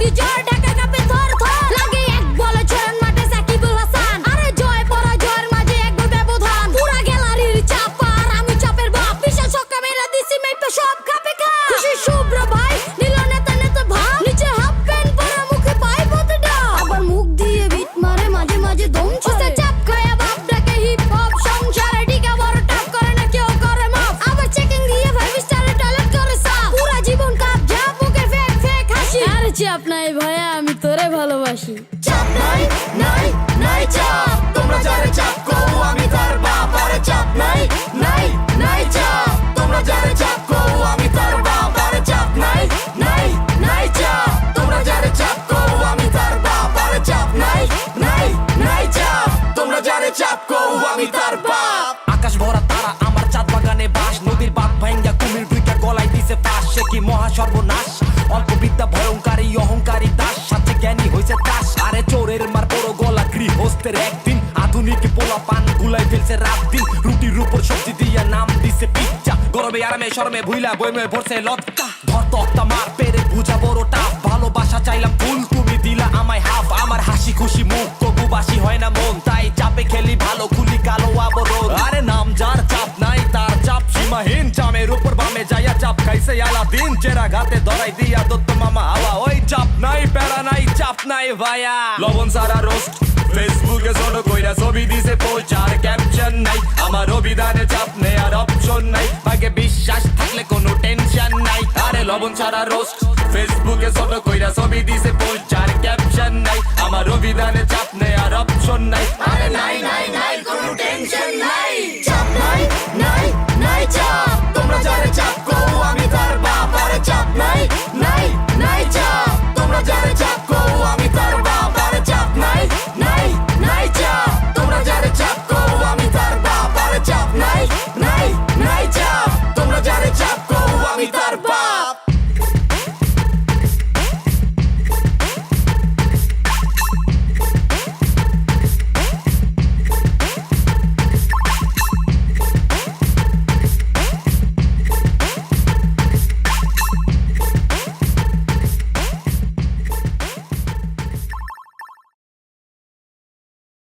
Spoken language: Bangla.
কি জ্বর ঢাকা কাঁপে থর থর লাগে এক বলে চরণ মাঠে সাকিবুল হাসান আরে জয় পরাজয়ের মাঝে এক গোল ব্যবধান পুরা গ্যালারির চাপ আর আমি চাপের বাপ বিশাল ছক্কা মেরা দিছি মেপে সব কাঁপে খা খুশি শুভ্র ভাই নীল নেতা নেতা ভাব নিচে হাফ প্যান্ট পরা মুখে পায় পতডা আবার মুখ দিয়ে বিট মারে মাঝে মাঝে দম ছড়ে চাপ খায়া বাপ ডাকে হিপ হপ সংসারে ডিগা বড় টাপ করে না কেউ করে মাপ আবার চেকিং দিয়ে ফাইভ স্টারে টয়লেট করে সাফ পুরা জীবন কাপ যা বুকে ফেক ফেক হাসি আর চাপ নাই ভাইয়া আমি তোরে ভালোবাসি চাপ নাই নাই নাই চাপ তোমরা যারে চাপ কো আমি তার বাপ আরে চাপ নাই নাই নাই চাপ তোমরা যারে চাপ কো আমি তার বাপ আরে চাপ নাই নাই নাই চাপ তোমরা যারে চাপ কো আমি তার বাপ আরে চাপ নাই নাই নাই চাপ তোমরা যারে চাপ কো আমি তার বাপ আকাশ ভরা তারা আমার চাঁদ বাগানে বাস নদীর বাঁধ ভাঙ্গা কুমির দুইটা গলায় দিছে ফাঁস সে কি মহা সর্বনাশ অল্প বিদ্যা ভয়ঙ্কারী অহংকারী দাস সাথে জ্ঞানী হইছে দাস আরে চোরের মার বড় গলা গৃহস্থের একদিন আধুনিক পোলা পান গুলাই ফেলছে রাত দিন রুটির উপর সবজি দিয়া নাম দিছে পিজ্জা গরমে আরামে শরমে ভুইলা বইমে ভরছে লজ্জা ধর তক্তা মার পেরে বুঝা বড় টাপ ভালোবাসা চাইলাম ফুল তুমি দিলা আমায় হাফ আমার হাসি খুশি মুখ তবু বাসি হয় না মন তাই চাপে খেলি ভালো খুলি কালো আবরণ আরে নাম যার চাপ নাই তার চাপ সীমাহীন চামের উপর বামে যাইয়া চাপ খাইছে আলাদিন চেরা ঘাতে ধরাই দিয়া দত্ত মামা হাওয়া ওই চাপ নাই প্যারা নাই চাপ নাই ভাইয়া লবণ সারা রোস্ট ফেসবুকে ছোট কইরা ছবি দিছে পোস্ট আর ক্যাপশন নাই আমার অভিধানে চাপ নেই আর অপশন নাই ভাগে বিশ্বাস থাকলে কোনো টেনশন নাই আরে লবণ সারা রোস্ট ফেসবুকে ছোট কইরা ছবি দিছে পোস্ট আর ক্যাপশন নাই আমার অভিধানে চাপ